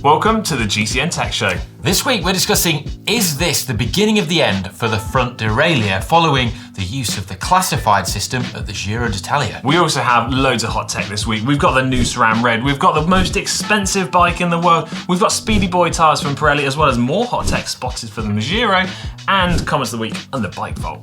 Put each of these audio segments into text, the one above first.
Welcome to the GCN Tech Show. This week we're discussing, is this the beginning of the end for the front derailleur following the use of the classified system at the Giro D'Italia? We also have loads of hot tech this week. We've got the new SRAM RED, we've got the most expensive bike in the world, we've got speedy boy tyres from Pirelli, as well as more hot tech spotted for the Giro, and comments of the week and the bike vault.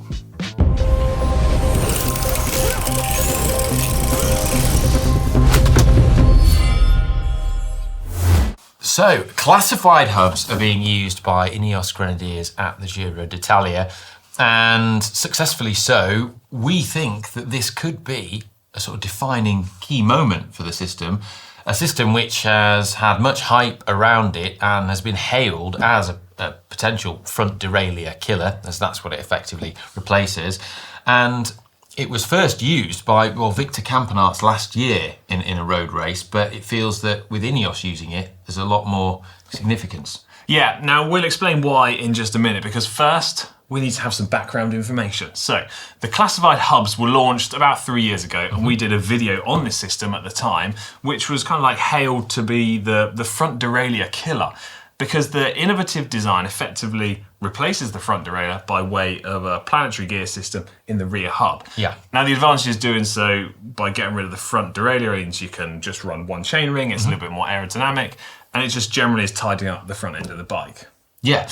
So, classified hubs are being used by Ineos Grenadiers at the Giro D'Italia, and successfully so. We think that this could be a sort of defining key moment for the system, a system which has had much hype around it and has been hailed as a potential front derailleur killer, as that's what it effectively replaces. And it was first used by, Victor Campenaerts last year in a road race, but it feels that with Ineos using it, there's a lot more significance. Yeah, now we'll explain why in just a minute, because first we need to have some background information. So, the classified hubs were launched about 3 years ago, and we did a video on this system at the time, which was kind of like hailed to be the front derailleur killer, because the innovative design effectively replaces the front derailleur by way of a planetary gear system in the rear hub. Yeah. Now the advantage is doing so by getting rid of the front derailleur means you can just run one chainring, it's a little bit more aerodynamic, and it just generally is tidying up the front end of the bike. Yeah,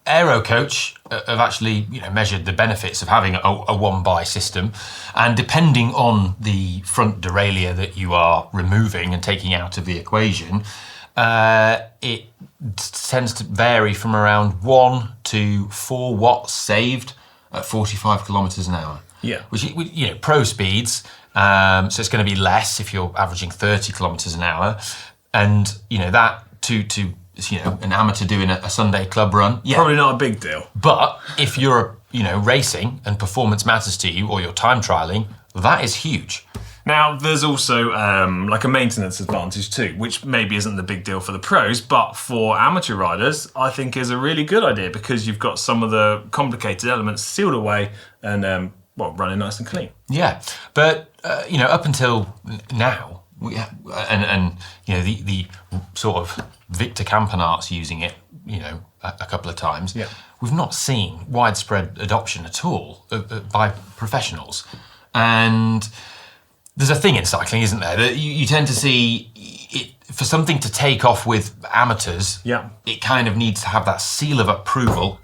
Aero Coach have actually measured the benefits of having a one-by system, and depending on the front derailleur that you are removing and taking out of the equation, it tends to vary from around 1 to 4 watts saved at 45 kilometers an hour. Yeah. Which, pro speeds, so it's going to be less if you're averaging 30 kilometers an hour. And, that to an amateur doing a Sunday club run. Yeah. Probably not a big deal. But if you're, racing and performance matters to you, or you're time trialing, that is huge. Now, there's also like a maintenance advantage too, which maybe isn't the big deal for the pros, but for amateur riders, I think is a really good idea because you've got some of the complicated elements sealed away and, running nice and clean. Yeah, but, up until now, the sort of Victor Campenaerts using it, a couple of times, we've not seen widespread adoption at all by professionals. And there's a thing in cycling, isn't there, that you tend to see it, for something to take off with amateurs, it kind of needs to have that seal of approval.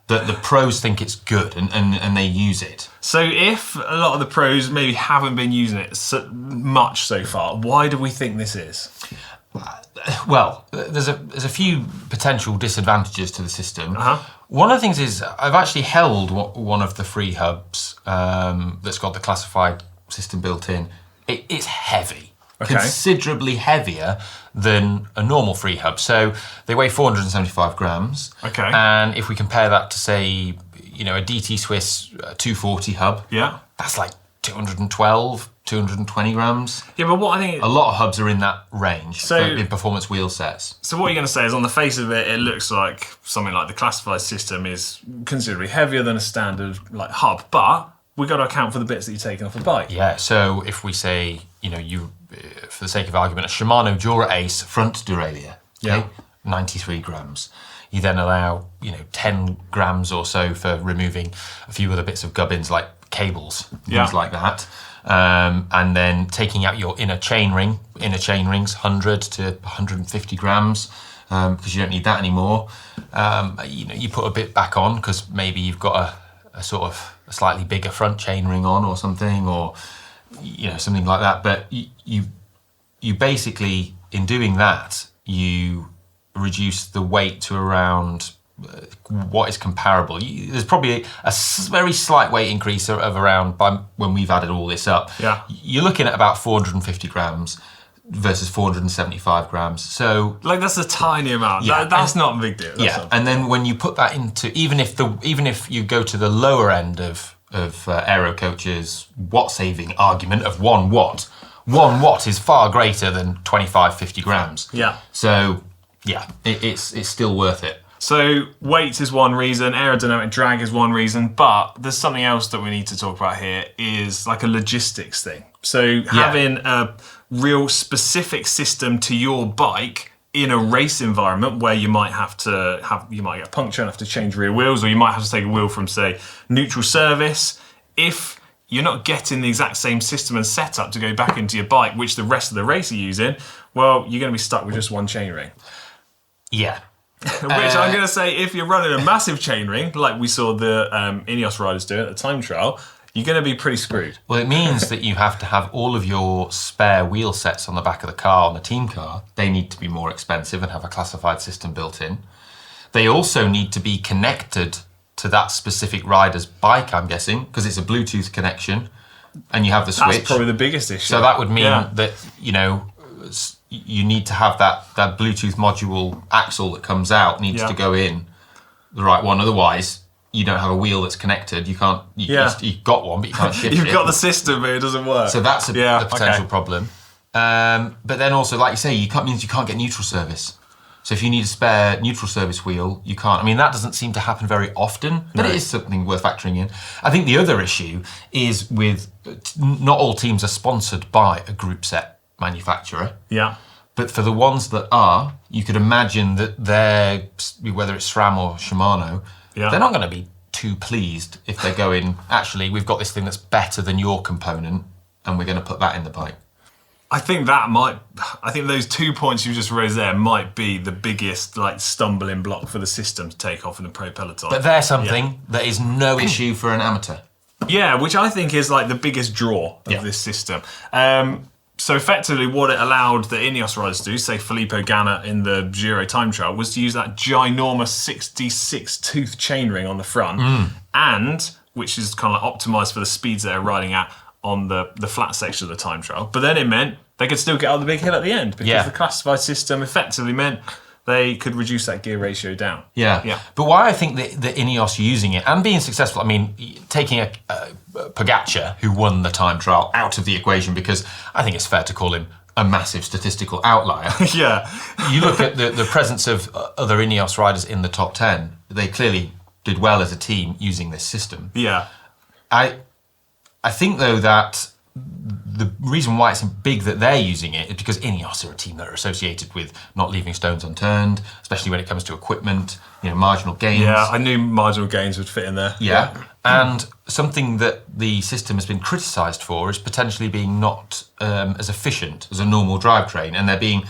That the pros think it's good and they use it. So if a lot of the pros maybe haven't been using it much so far, why do we think this is? Well, there's a few potential disadvantages to the system. One of the things is I've actually held one of the free hubs that's got the classified system built in. It's heavy, considerably heavier than a normal free hub. So they weigh 475 grams. And if we compare that to, say, a DT Swiss 240 hub, that's like 212, 220 grams. Yeah, but what I think... A lot of hubs are in that range in performance wheel sets. So what you're going to say is, on the face of it, it looks like something like the classified system is considerably heavier than a standard hub, but we've got to account for the bits that you're taking off the bike. Yeah, so if we say, you, for the sake of argument, a Shimano Dura Ace front derailleur, 93 grams. You then allow, 10 grams or so for removing a few other bits of gubbins like cables, things like that. And then taking out your inner chainrings, 100 to 150 grams, because you don't need that anymore. You put a bit back on because maybe you've got a sort of a slightly bigger front chainring on or something, or something like that. But you basically, in doing that, you reduce the weight to around what is comparable. There's probably a very slight weight increase of around, by when we've added all this up, you're looking at about 450 grams versus 475 grams. So that's a tiny amount. That's not a big deal. And then when you put that into, even if you go to the lower end of Aero Coach's watt saving argument of 1 watt, 1 watt is far greater than 25, 50 grams. So it's still worth it. So weight is one reason, aerodynamic drag is one reason, but there's something else that we need to talk about here, is like a logistics thing. So having a real specific system to your bike in a race environment where you might get a puncture and have to change rear wheels, or you might have to take a wheel from, say, neutral service. If you're not getting the exact same system and setup to go back into your bike, which the rest of the race are using, well, you're going to be stuck with just one chainring. Yeah. Which I'm going to say, if you're running a massive chainring, like we saw the Ineos riders do at the time trial, you're going to be pretty screwed. Well, it means that you have to have all of your spare wheel sets on the back of the car, on the team car. They need to be more expensive and have a classified system built in. They also need to be connected to that specific rider's bike, I'm guessing, because it's a Bluetooth connection, and you have the switch. That's probably the biggest issue. So that would mean that, you need to have that Bluetooth module axle that comes out needs to go in the right one. Otherwise, you don't have a wheel that's connected. You can't. You've got one, but you can't shift it. You've got the system, but it doesn't work. So that's a potential problem. But then also, like you say, means you can't get neutral service. So if you need a spare neutral service wheel, you can't. I mean, that doesn't seem to happen very often, but it is something worth factoring in. I think the other issue is with not all teams are sponsored by a group set manufacturer. Yeah. But for the ones that are, you could imagine that whether it's SRAM or Shimano, they're not going to be too pleased if they're going, actually, we've got this thing that's better than your component, and we're going to put that in the bike. I think those 2 points you just raised there might be the biggest stumbling block for the system to take off in the pro peloton. But they're something that is no issue for an amateur. Yeah, which I think is the biggest draw of this system. So effectively what it allowed the Ineos riders to do, say Filippo Ganna in the Giro time trial, was to use that ginormous 66 tooth chainring on the front, and which is kind of optimized for the speeds they're riding at on the flat section of the time trial. But then it meant they could still get out the big hill at the end, because the classified system effectively meant they could reduce that gear ratio down. Yeah. But why I think the Ineos using it and being successful, I mean, taking a Pogacar, who won the time trial, out of the equation, because I think it's fair to call him a massive statistical outlier. You look at the presence of other Ineos riders in the top 10, they clearly did well as a team using this system. Yeah. I think, though, that the reason why it's big that they're using it is because Ineos are a team that are associated with not leaving stones unturned, especially when it comes to equipment, marginal gains. Yeah, I knew marginal gains would fit in there. Yeah. And something that the system has been criticised for is potentially being not as efficient as a normal drivetrain, and there being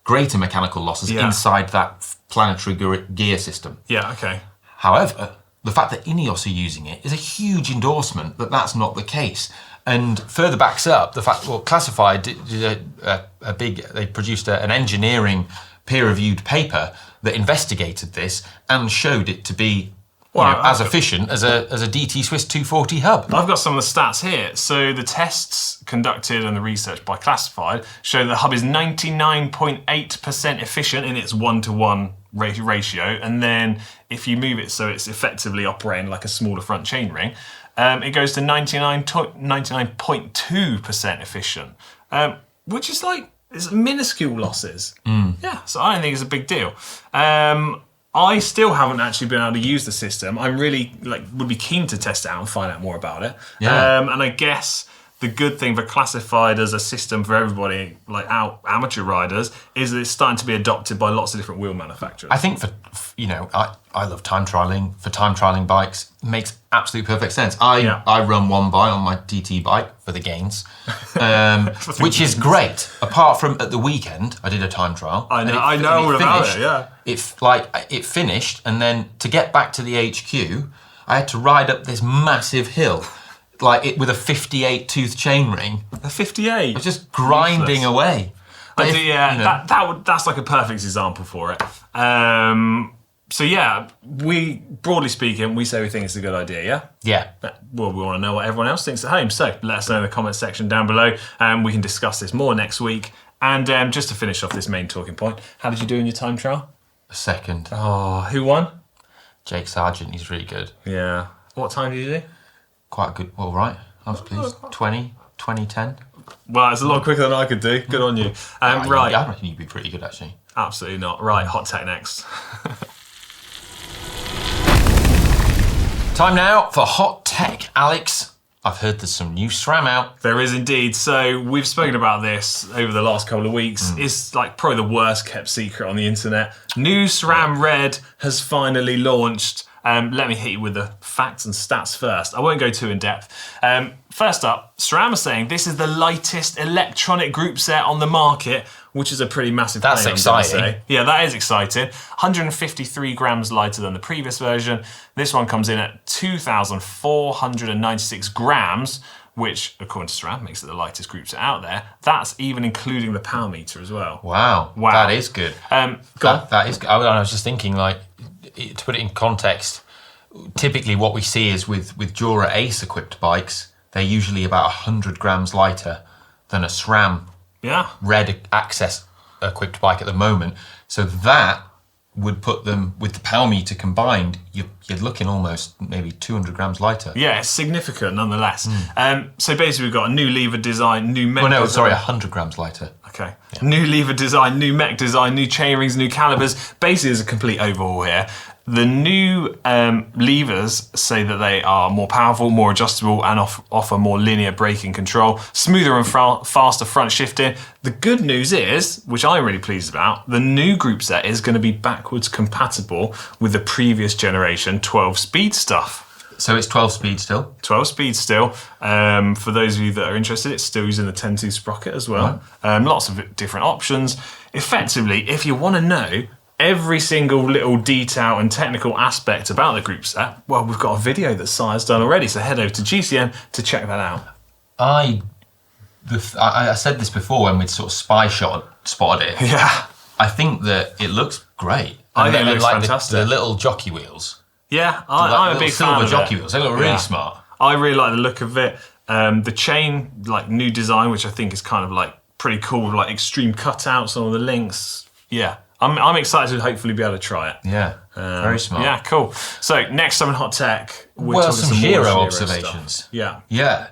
greater mechanical losses inside that planetary gear system. Yeah, okay. However, the fact that Ineos are using it is a huge endorsement that that's not the case, and further backs up the fact. Well, Classified did they produced an engineering peer-reviewed paper that investigated this and showed it to be as efficient as a DT Swiss 240 hub. I've got some of the stats here. So the tests conducted and the research by Classified show the hub is 99.8% efficient in its 1-to-1 ratio, and then if you move it so it's effectively operating like a smaller front chainring, it goes to 99.2% efficient, which is it's minuscule losses. Yeah, so I don't think it's a big deal. I still haven't actually been able to use the system. I'm really would be keen to test it out and find out more about it. And I guess the good thing for Classified as a system for everybody, our amateur riders, is that it's starting to be adopted by lots of different wheel manufacturers. I think I love time trialing. For time trialing bikes, it makes absolute perfect sense. I run one bike on my TT bike for the gains, which is great. Apart from at the weekend, I did a time trial. I know all about it. Yeah, it finished, and then to get back to the HQ, I had to ride up this massive hill. With a 58 tooth chainring. A 58? It's just grinding away. That's a perfect example for it. So broadly speaking, we say we think it's a good idea, yeah? Yeah. Well, we want to know what everyone else thinks at home, so let us know in the comments section down below, and we can discuss this more next week. And just to finish off this main talking point, how did you do in your time trial? A second. Oh, who won? Jake Sargent, he's really good. Yeah. What time did you do? Quite good. Well, right. I was pleased. 20:10. Well, it's a lot quicker than I could do. Good on you. Right. I reckon you'd be pretty good, actually. Absolutely not. Right, hot tech next. Time now for hot tech. Alex, I've heard there's some new SRAM out. There is indeed. So we've spoken about this over the last couple of weeks. It's like probably the worst kept secret on the internet. New SRAM RED has finally launched. Let me hit you with the facts and stats first. I won't go too in depth. First up, SRAM are saying this is the lightest electronic group set on the market, which is a pretty massive claim. That's exciting. Yeah, that is exciting. 153 grams lighter than the previous version. This one comes in at 2,496 grams, which, according to SRAM, makes it the lightest group set out there. That's even including the power meter as well. Wow. That is good. That is good. I was just thinking, like, to put it in context, typically what we see is with Jura Ace equipped bikes, they're usually about 100 grams lighter than a SRAM Red Access equipped bike at the moment. So that would put them, with the power meter combined, you're looking almost maybe 200 grams lighter. Yeah, it's significant nonetheless. So basically we've got a new lever design, new mech 100 grams lighter. Okay. Yeah. New lever design, new mech design, new chainrings, new calipers. Basically there's a complete overhaul here. The new levers say that they are more powerful, more adjustable, and offer more linear braking control, smoother and faster front shifting. The good news is, which I'm really pleased about, the new group set is going to be backwards compatible with the previous generation 12-speed stuff. So it's 12 speed still? 12 speed still. For those of you that are interested, it's still using the 10.2 sprocket as well. Right. Lots of different options. Effectively, if you want to know every single little detail and technical aspect about the group set, well, we've got a video that Sire's done already, so head over to GCN to check that out. I said this before when we'd sort of spotted it. Yeah. I think that it looks great. I think it looks fantastic. The little jockey wheels. Yeah, I'm a big fan of jockey wheels. They look really smart. I really like the look of it. The chain, like new design, which I think is kind of like pretty cool, with like extreme cutouts on all the links. Yeah. I'm excited to hopefully be able to try it. Yeah, very smart. Yeah, cool. So next up in Hot Tech, we're talking some Giro observations. Stuff. Yeah. Yeah.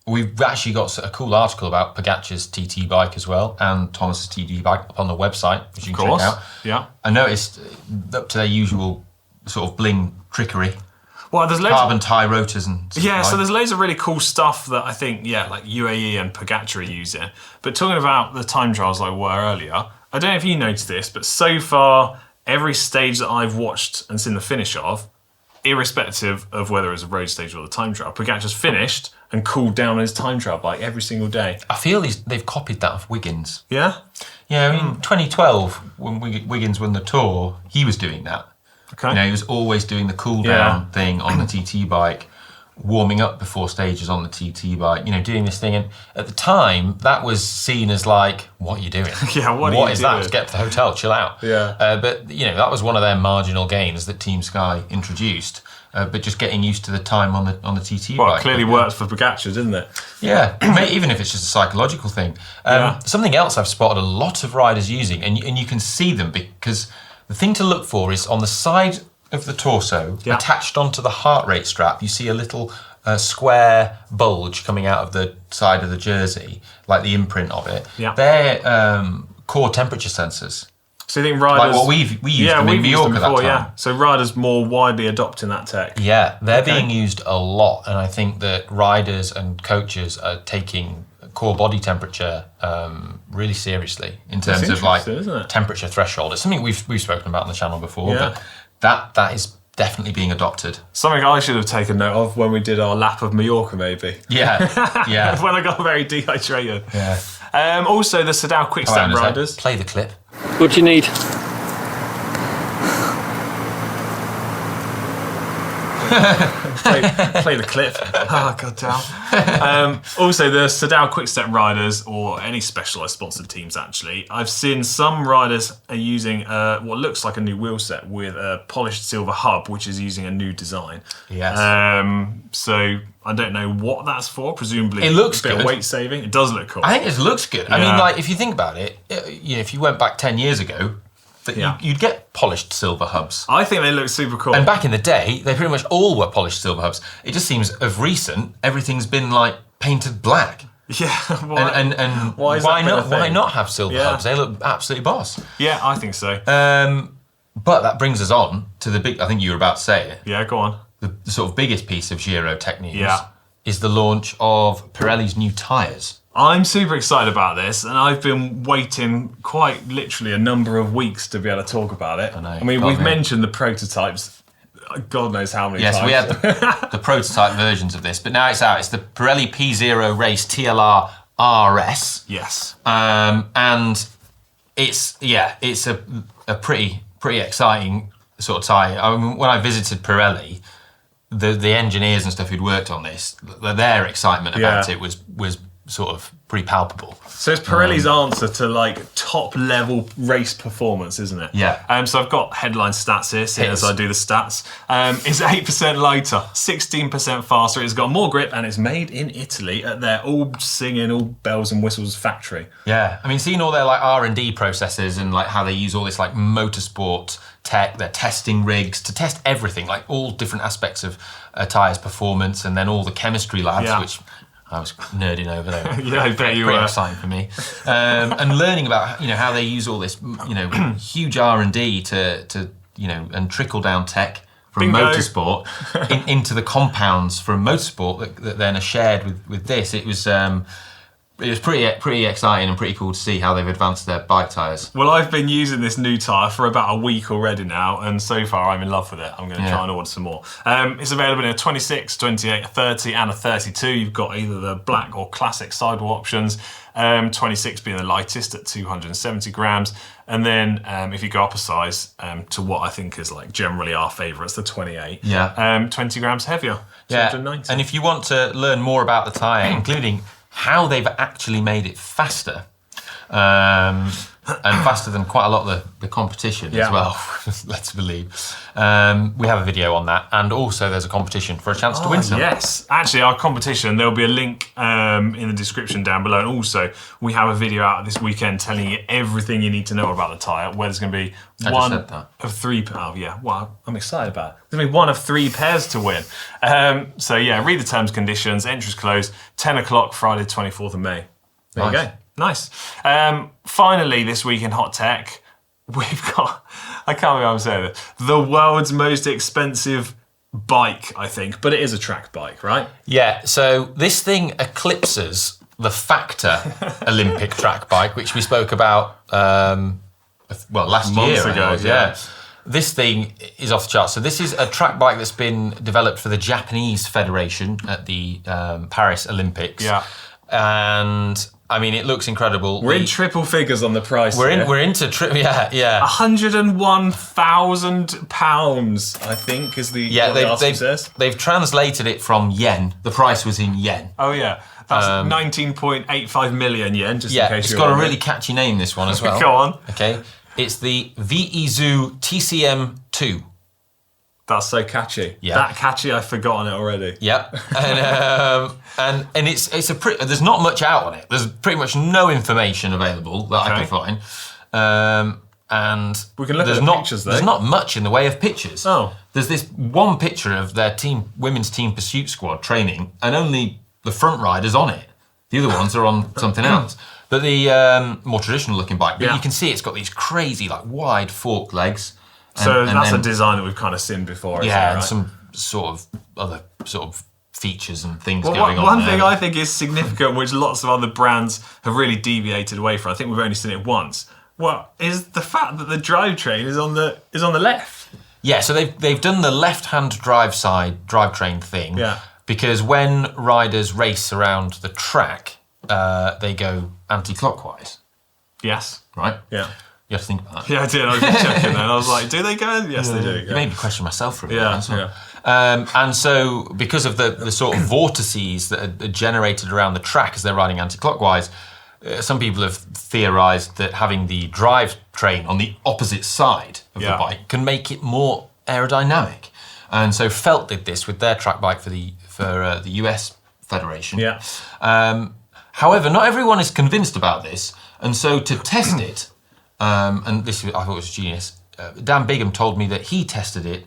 We've actually got a cool article about Pogacar's TT bike as well, and Thomas's TT bike up on the website, which you can check out. Yeah. I noticed, up to their usual sort of bling trickery, well, there's loads carbon tie rotors and stuff. Yeah, so there's loads of really cool stuff that I think, like UAE and Pogacar are using. But talking about the time trials like we were earlier, I don't know if you noticed this, but so far, every stage that I've watched and seen the finish of, irrespective of whether it's a road stage or the time trial, Pogacar's finished and cooled down on his time trial bike every single day. I feel they've copied that of Wiggins. Yeah? Yeah, I mean, 2012, when Wiggins won the Tour, he was doing that. Okay. You know, he was always doing the cool down thing on the TT bike, warming up before stages on the TT bike, you know, doing this thing. And at the time, that was seen as like, what are you doing? Yeah, what is that? Just get to the hotel, chill out. Yeah. But, you know, that was one of their marginal gains that Team Sky introduced. But just getting used to the time on the TT bike. Well, it clearly worked for Pogacar, didn't it? Yeah, even if it's just a psychological thing. Something else I've spotted a lot of riders using, and you can see them, because the thing to look for is on the side of the torso, attached onto the heart rate strap, you see a little square bulge coming out of the side of the jersey, like the imprint of it. Yeah. They're core temperature sensors. So you think riders... Like what we used them in Mallorca before, that time. So riders more widely adopting that tech. Yeah, they're being used a lot, and I think that riders and coaches are taking core body temperature really seriously in terms of like temperature threshold. It's something we've spoken about on the channel before, but that is definitely being adopted. Something I should have taken note of when we did our lap of Mallorca, maybe. Yeah, yeah. When I got very dehydrated. Yeah. Also, the Sedal Quick Step riders. Play the clip. What do you need? play the clip. Oh, god damn. Also, the Sedal Quick Step riders, or any Specialized sponsored teams actually, I've seen some riders are using what looks like a new wheel set with a polished silver hub, which is using a new design. Yes. So I don't know what that's for. Presumably, it looks a bit good. Of weight saving. It does look cool. I think it looks good. Yeah. I mean, like if you think about it, you know, if you went back 10 years ago, you'd get polished silver hubs. I think they look super cool. And back in the day, they pretty much all were polished silver hubs. It just seems of recent, everything's been like painted black. Yeah. And why not have silver hubs? They look absolutely boss. Yeah, I think so. But that brings us on to the big, I think you were about to say it. Yeah, go on. the sort of biggest piece of Giro Tech news is the launch of Pirelli's new tyres. I'm super excited about this, and I've been waiting quite literally a number of weeks to be able to talk about it. I mean, we've mentioned the prototypes, God knows how many times. Yes, we had the prototype versions of this, but now it's out. It's the Pirelli P ZERO RS TLR RS. Yes. And it's a pretty exciting sort of tyre. I mean, when I visited Pirelli, the engineers and stuff who'd worked on this, their excitement about it was sort of pretty palpable. So it's Pirelli's answer to like top level race performance, isn't it? Yeah. So I've got headline stats here as I do the stats. It's 8% lighter, 16% faster. It's got more grip, and it's made in Italy at their all singing, all bells and whistles factory. Yeah. I mean, seeing all their like R&D processes and like how they use all this like motorsport tech, their testing rigs to test everything, like all different aspects of a tyre's performance, and then all the chemistry labs, which I was nerding over there. I bet you were. Pretty exciting for me. And learning about how they use all this huge R&D to and trickle down tech from motorsport into the compounds from motorsport that then are shared with this. It was pretty exciting and pretty cool to see how they've advanced their bike tyres. Well, I've been using this new tyre for about a week already now, and so far I'm in love with it. I'm going to try and order some more. It's available in a 26, 28, a 30 and a 32. You've got either the black or classic sidewall options, 26 being the lightest at 270 grams. And then if you go up a size to what I think is like generally our favourites, the 28, 20 grams heavier, 290. And if you want to learn more about the tyre, including how they've actually made it faster, and faster than quite a lot of the competition as well, let's believe. We have a video on that, and also there's a competition for a chance to win some. Yes, actually our competition, there'll be a link in the description down below, and also we have a video out this weekend telling you everything you need to know about the tyre, where there's going to be one of three, well, I'm excited about it. There's going to be one of 3 pairs to win. So yeah, read the terms and conditions, entries closed, 10 o'clock Friday 24th of May. There you go. Nice. Finally, this week in Hot Tech, we've got, I can't believe I'm saying this, the world's most expensive bike, I think, but it is a track bike, right? Yeah, so this thing eclipses the Factor Olympic track bike, which we spoke about, last Months year. ago, yeah. This thing is off the charts. So this is a track bike that's been developed for the Japanese Federation at the Paris Olympics. Yeah. And I mean, it looks incredible. We're in triple figures on the price. We're into £101,000, I think, is the says. They've translated it from yen. The price was in yen. Oh yeah, that's 19.85 million yen. Just in case it's got a really catchy name, this one as well. Go on. Okay, it's the Vizu TCM2. That's so catchy. Yeah. That catchy, I've forgotten it already. Yep. And it's there's not much out on it. There's pretty much no information available that I can find. And we can look at the pictures though. There's not much in the way of pictures. Oh. There's this one picture of their women's team pursuit squad training, and only the front rider's on it. The other ones are on something else. But the more traditional looking bike, but you can see it's got these crazy like wide forked legs. So that's a design that we've kind of seen before, isn't it, right? And some sort of other sort of features and things going on. One thing I think is significant, which lots of other brands have really deviated away from, I think we've only seen it once, is the fact that the drivetrain is on the left. Yeah, so they've done the left-hand drivetrain thing. Yeah. Because when riders race around the track, they go anti-clockwise. Yes. Right? Yeah. You have to think about that. Yeah, I did. I was just checking then. I was like, do they go? Yes, they do. You made me question myself for a bit. Yeah. And so, because of the sort of vortices that are generated around the track as they're riding anti-clockwise, some people have theorised that having the drivetrain on the opposite side of the bike can make it more aerodynamic. And so Felt did this with their track bike for the US Federation. Yeah. However, not everyone is convinced about this, and so to test it, and this I thought was genius, Dan Bigham told me that he tested it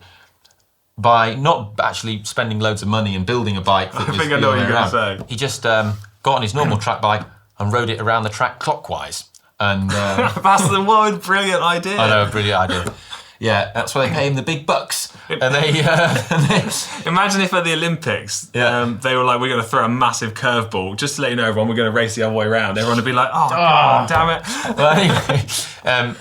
by not actually spending loads of money and building a bike that was... I think I know what you're going to say. He just got on his normal track bike and rode it around the track clockwise. And that's the one brilliant idea. I know, a brilliant idea. Yeah, that's why they pay him the big bucks. And they Imagine if at the Olympics, they were like, we're going to throw a massive curveball. Just to let you know, everyone, we're going to race the other way around. Everyone would be like, oh, God, damn it. Well, anyway,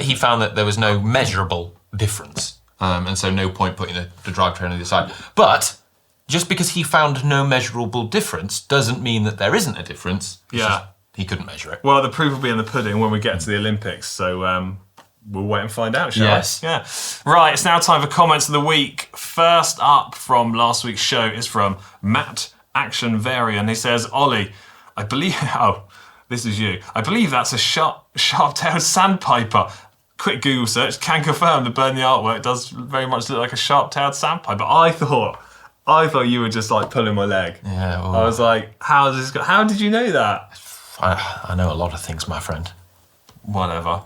he found that there was no measurable difference. And so no point putting the drivetrain on the other side. But just because he found no measurable difference doesn't mean that there isn't a difference. Yeah. He couldn't measure it. Well, the proof will be in the pudding when we get to the Olympics. So we'll wait and find out, shall we? Yeah. Right, it's now time for comments of the week. First up from last week's show is from Matt Action Varian. He says, Ollie, I believe... Oh, this is you. I believe that's a sharp-tailed sandpiper. Quick Google search can confirm the Burn the Artwork does very much look like a sharp-tailed sandpiper. I thought you were just like pulling my leg. Yeah. Well, I was like, how did you know that? I know a lot of things, my friend. Whatever.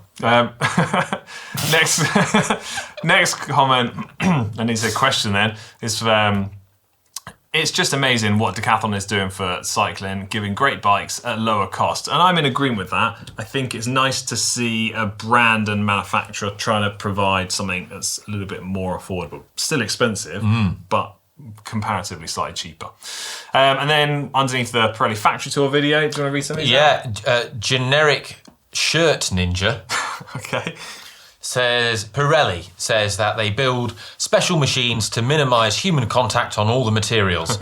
Next comment, and it's a question then, is it's just amazing what Decathlon is doing for cycling, giving great bikes at lower cost. And I'm in agreement with that. I think it's nice to see a brand and manufacturer trying to provide something that's a little bit more affordable. Still expensive, but comparatively slightly cheaper. And then underneath the Pirelli factory tour video, do you want to read something? Yeah, generic shirt ninja. Okay. Pirelli says that they build special machines to minimise human contact on all the materials.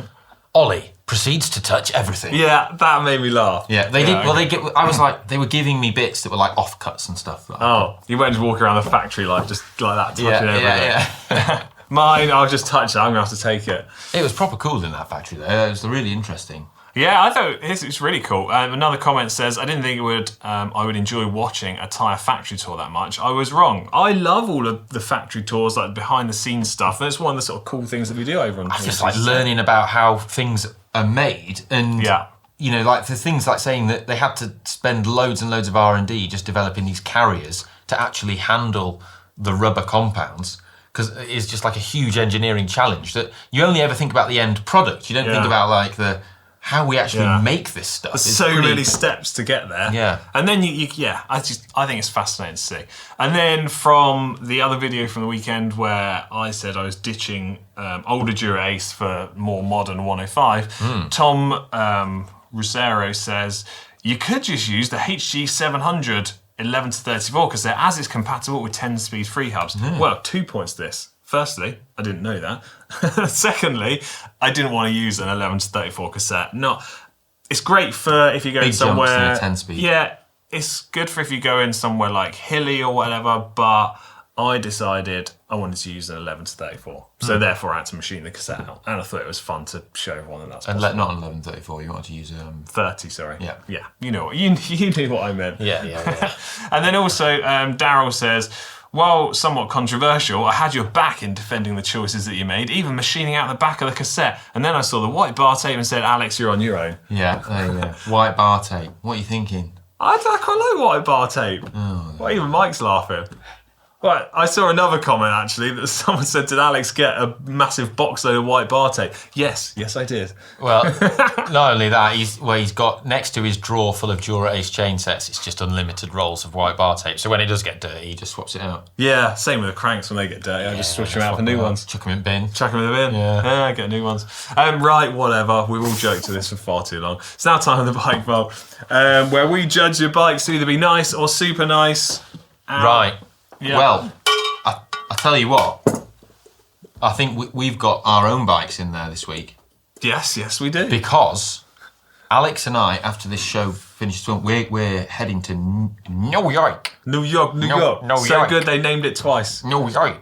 Ollie proceeds to touch everything. Yeah, that made me laugh. Yeah, they did. Well, I was like, they were giving me bits that were like offcuts and stuff. Oh, you went to walk around the factory just like that, touching everything. Yeah. Mine, I'll just touch it. I'm gonna have to take it. It was proper cool in that factory though. It was really interesting. Yeah, I thought it's really cool. Another comment says, I didn't think I would enjoy watching a tyre factory tour that much. I was wrong. I love all of the factory tours, like behind the scenes stuff. And it's one of the sort of cool things that we do over on I just like learning about how things are made and you know, like the things like saying that they had to spend loads and loads of R&D just developing these carriers to actually handle the rubber compounds. Because it's just like a huge engineering challenge that you only ever think about the end product. You don't think about like how we actually make this stuff. There's so many steps to get there. Yeah. And then I think it's fascinating to see. And then from the other video from the weekend where I said I was ditching older Dura Ace for more modern 105, Tom Rusero says, you could just use the HG 700 11 to 34 because they're as is compatible with 10-speed free hubs. Well, 2 points to this. Firstly, I didn't know that. Secondly, I didn't want to use an 11 to 34 cassette. It's great for if you go somewhere. Big 10-speed. Yeah, it's good for if you go in somewhere like hilly or whatever. But I decided I wanted to use an 11 to 34, so therefore I had to machine the cassette out, and I thought it was fun to show everyone that that's possible. And not an 11 to 34. You wanted to use 30. Sorry. Yeah. You know what you knew what I meant. Yeah. And then also Daryl says, while somewhat controversial, I had your back in defending the choices that you made, even machining out the back of the cassette. And then I saw the white bar tape and said, Alex, you're on your own. Yeah, there you go. White bar tape. What are you thinking? I quite like white bar tape. Well, even Mike's laughing. Right, I saw another comment actually that someone said, did Alex get a massive box load of white bar tape? Yes, I did. Well, not only that, he's got next to his drawer full of Dura Ace chain sets, it's just unlimited rolls of white bar tape. So when it does get dirty, he just swaps it out. Yeah, same with the cranks when they get dirty. I just switch them out for new ones. Chuck them in bin. Chuck them in the bin. Yeah, get new ones. Right, whatever. We've all joked to this for far too long. It's now time for the bike vault, where we judge your bikes to either be nice or super nice. Right. Yeah. Well, I tell you what, I think we've got our own bikes in there this week. Yes, we do. Because Alex and I, after this show finishes, we're heading to New York. New York. So good they named it twice. New York.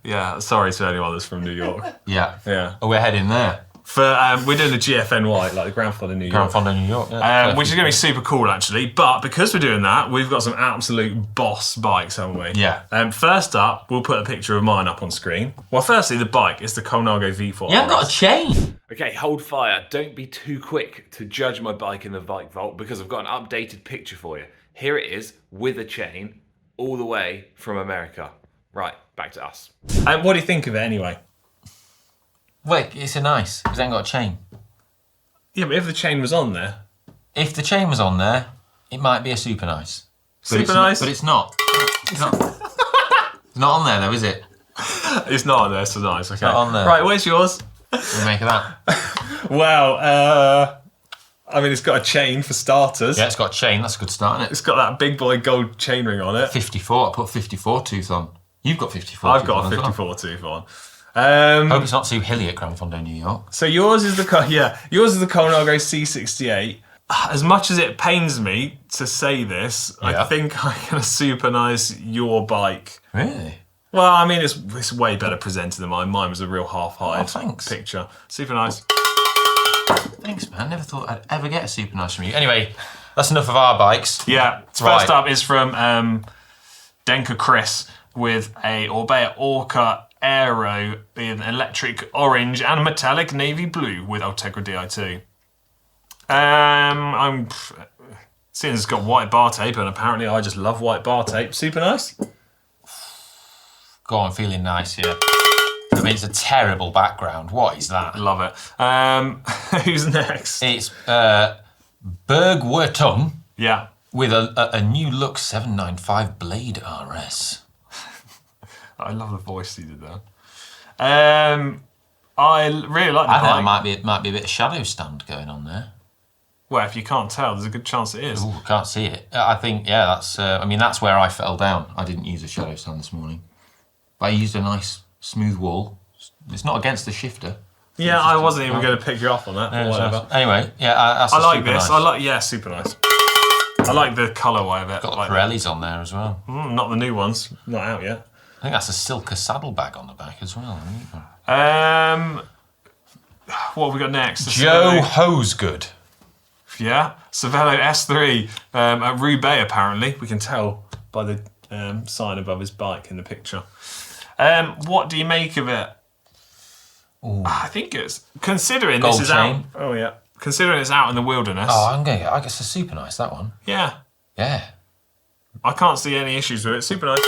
Yeah, sorry to anyone that's from New York. Yeah. Oh, we're heading there. We're doing the GFNY, like the Grand Fond of New York. Grand Fond of New York, yeah. Which is going to be super cool, actually. But because we're doing that, we've got some absolute boss bikes, haven't we? Yeah. First up, we'll put a picture of mine up on screen. Well, firstly, the bike is the Colnago V4. You haven't got a chain. Okay, hold fire. Don't be too quick to judge my bike in the bike vault because I've got an updated picture for you. Here it is with a chain all the way from America. Right, back to us. What do you think of it anyway? Wait, it's a nice, because it ain't got a chain. Yeah, but if the chain was on there... If the chain was on there, it might be a super nice. Super nice? But it's not. It's not. It's not on there though, is it? It's not on there, so nice. Okay. Not on there. Right, where's yours? What do you make of that? Well, I mean, it's got a chain for starters. Yeah, it's got a chain. That's a good start, isn't it? It's got that big boy gold chain ring on it. 54. I put 54 tooth on. You've got 54 I've tooth got on a as well. 54 tooth on. Hope it's not too hilly at Gran Fondo, New York. So yours is yours is the Colnago C68. As much as it pains me to say this, I think I'm gonna super nice your bike. Really? Well, I mean, it's way better presented than mine. Mine was a real half-hearted picture. Super nice. Thanks, man. Never thought I'd ever get a super nice from you. Anyway, that's enough of our bikes. Yeah. First up is from Denka Chris with a Orbea Orca Aero in electric orange and metallic navy blue with Ultegra Di2. I'm seeing it's got white bar tape, and apparently I just love white bar tape. Super nice. Go on, feeling nice here. I mean, it's a terrible background. What is that? Love it. Who's next? It's Bergwertung. Yeah. With a new look 795 Blade RS. I love the voice he did there. I really like the bike. I think there might be a bit of shadow stand going on there. Well, if you can't tell, there's a good chance it is. Ooh, I can't see it. I think, yeah, that's. I mean, that's where I fell down. I didn't use a shadow stand this morning, but I used a nice smooth wall. It's not against the shifter. Yeah, I wasn't even going to pick you up on that. Or whatever. Anyway, yeah, that's I like super this. Nice. Super nice. I like the colourway of it. Got the Pirellis on there as well. Not the new ones. Not out yet. I think that's a Silka saddlebag on the back as well. What have we got next? Joe Hosegood. Yeah, Cervelo S3 at Roubaix, apparently. We can tell by the sign above his bike in the picture. What do you make of it? Ooh. I think it's, considering Gold this is chain. out. Oh, yeah. Considering it's out in the wilderness. Oh, I guess it's super nice, that one. Yeah. Yeah. I can't see any issues with it. Super nice.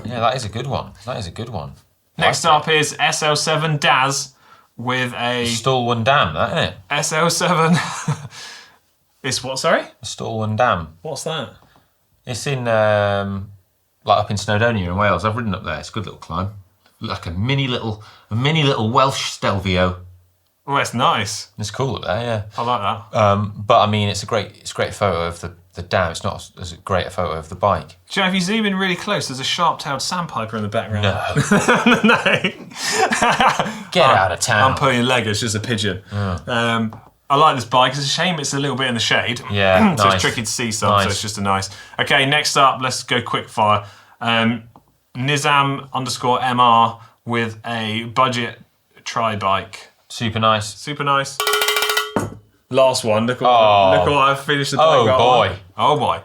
Yeah, that is a good one. That is a good one. Next up is SL7 Daz with a... Stolwen Dam, that, isn't it? SL7... It's what, sorry? Stolwen Dam. What's that? It's in, like up in Snowdonia in Wales. I've ridden up there. It's a good little climb. Like a mini little Welsh Stelvio. Oh, it's nice. It's cool up there, yeah. I like that. But I mean, it's a great photo of the dam. It's not as great a photo of the bike. Do you know, if you zoom in really close, there's a sharp-tailed sandpiper in the background. No. No. Get out of town. I'm pulling your leg, it's just a pigeon. I like this bike. It's a shame it's a little bit in the shade. Yeah, so nice. it's tricky to see some, so it's just a nice... Okay, next up, let's go quick fire. Nizam_MR with a budget tri-bike. Super nice. Super nice. Last one. Look what I've finished the bike. Oh, boy. On. Oh, boy.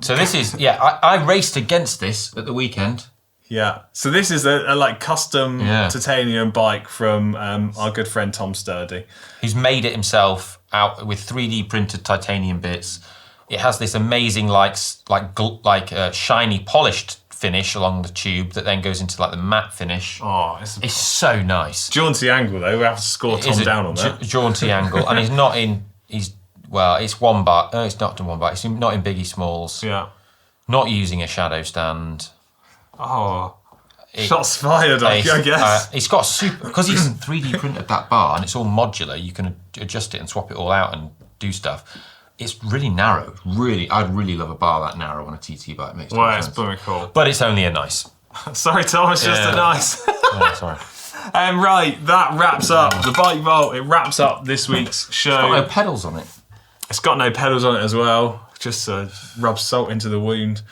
So this is, I raced against this at the weekend. Yeah. So this is a like custom titanium bike from our good friend Tom Sturdy. He's made it himself out with 3D printed titanium bits. It has this amazing shiny polished finish along the tube that then goes into like the matte finish. Oh, it's so nice. Jaunty angle though. We have to score Tom down on that. Jaunty angle, and he's not in. It's one bar. No, it's not in one bar. It's not in Biggie Smalls. Yeah. Not using a shadow stand. Oh. Shots fired, I guess. It's got because he's 3D printed that bar and it's all modular. You can adjust it and swap it all out and do stuff. It's really narrow. I'd really love a bar that narrow on a TT bike. Makes well, it's sense. blooming cool. But it's only a nice. Sorry, Tom. It's just a nice. Yeah, sorry. Right, that wraps up the Bike Vault. It wraps up this week's show. It's got no pedals on it. It's got no pedals on it as well. Just rub salt into the wound.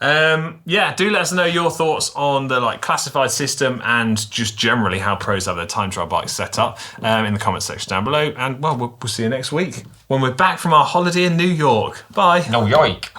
Do let us know your thoughts on the classified system and just generally how pros have their time trial bikes set up in the comment section down below. And we'll see you next week when we're back from our holiday in New York. Bye. No yoik.